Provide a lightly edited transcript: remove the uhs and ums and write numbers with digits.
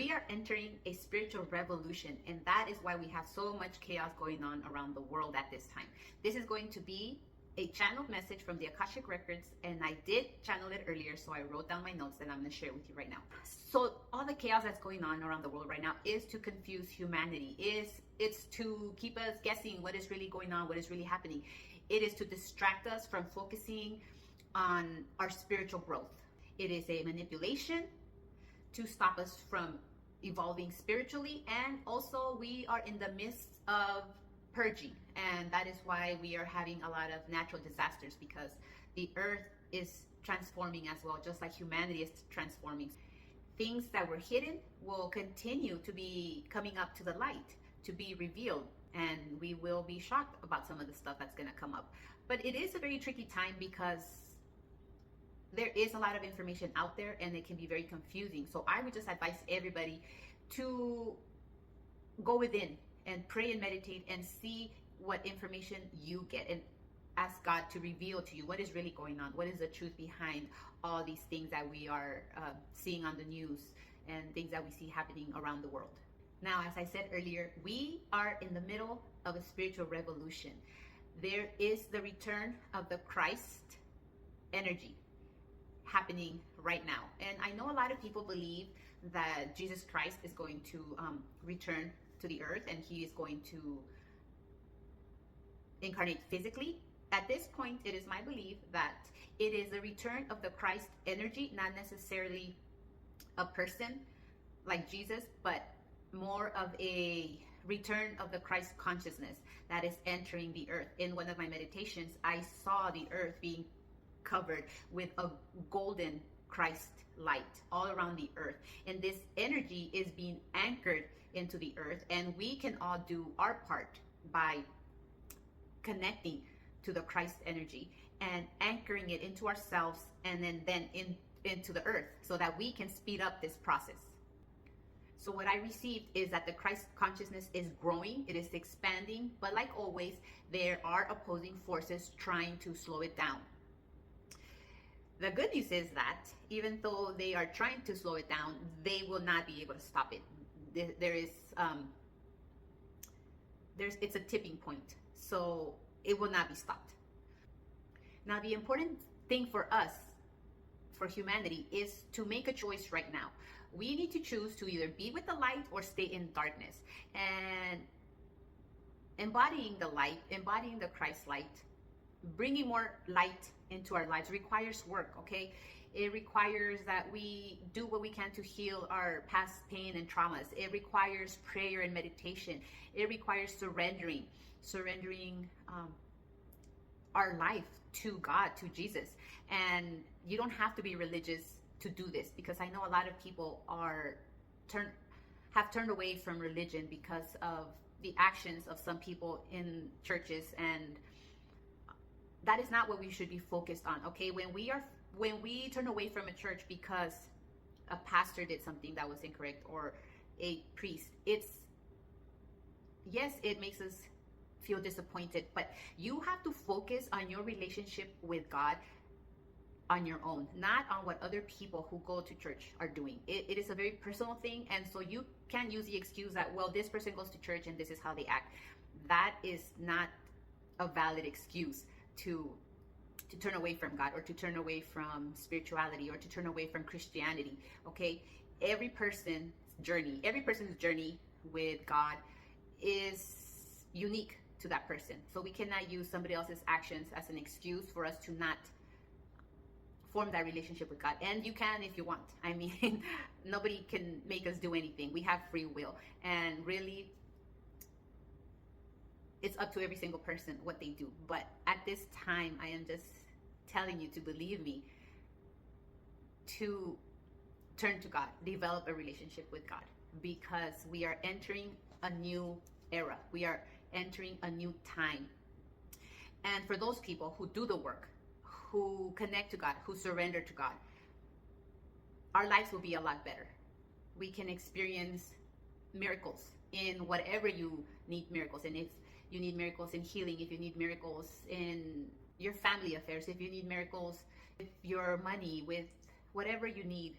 We are entering a spiritual revolution, and that is why we have so much chaos going on around the world at this time. This is going to be a channeled message from the Akashic Records, and I did channel it earlier, so I wrote down my notes and I'm going to share it with you right now. So all the chaos that's going on around the world right now is to confuse humanity. It's to keep us guessing what is really going on, what is really happening. It is to distract us from focusing on our spiritual growth. It is a manipulation to stop us from evolving spiritually, and also we are in the midst of purging, and that is why we are having a lot of natural disasters, because the earth is transforming as well, just like humanity is transforming. Things that were hidden will continue to be coming up to the light, to be revealed, and we will be shocked about some of the stuff that's going to come up. But it is a very tricky time because there is a lot of information out there and it can be very confusing. So I would just advise everybody to go within and pray and meditate and see what information you get, and ask God to reveal to you what is really going on, what is the truth behind all these things that we are seeing on the news and things that we see happening around the world. Now, as I said earlier, we are in the middle of a spiritual revolution. There is the return of the Christ energy happening right now. And I know a lot of people believe that Jesus Christ is going to return to the earth and he is going to incarnate physically. At this point, it is my belief that it is the return of the Christ energy, not necessarily a person like Jesus, but more of a return of the Christ consciousness that is entering the earth. In one of my meditations, I saw the earth being covered with a golden Christ light all around the earth, and this energy is being anchored into the earth, and we can all do our part by connecting to the Christ energy and anchoring it into ourselves, and then into the earth, so that we can speed up this process. So what I received is that the Christ consciousness is growing, it is expanding, but like always, there are opposing forces trying to slow it down. The good news is that even though they are trying to slow it down, they will not be able to stop it. It's a tipping point, so it will not be stopped. Now, the important thing for us, for humanity, is to make a choice right now. We need to choose to either be with the light or stay in darkness. And embodying the light, embodying the Christ light, bringing more light into our lives requires work, okay? It requires that we do what we can to heal our past pain and traumas. It requires prayer and meditation. It requires surrendering our life to God, to Jesus. And you don't have to be religious to do this, because I know a lot of people have turned away from religion because of the actions of some people in churches, and that is not what we should be focused on, okay? When we turn away from a church because a pastor did something that was incorrect, or a priest, it makes us feel disappointed, but you have to focus on your relationship with God on your own, not on what other people who go to church are doing. It is a very personal thing, and so you can't use the excuse that, well, this person goes to church and this is how they act. That is not a valid excuse to turn away from God, or to turn away from spirituality, or to turn away from Christianity, okay? Every person's journey with God is unique to that person. So we cannot use somebody else's actions as an excuse for us to not form that relationship with God. And you can if you want. I mean, nobody can make us do anything. We have free will. And really, it's up to every single person what they do. But at this time, I am just telling you to believe me, to turn to God, develop a relationship with God, because we are entering a new era. We are entering a new time. And for those people who do the work, who connect to God, who surrender to God, our lives will be a lot better. We can experience miracles in whatever you need miracles. And if you need miracles in healing, if you need miracles in your family affairs, if you need miracles with your money, with whatever you need,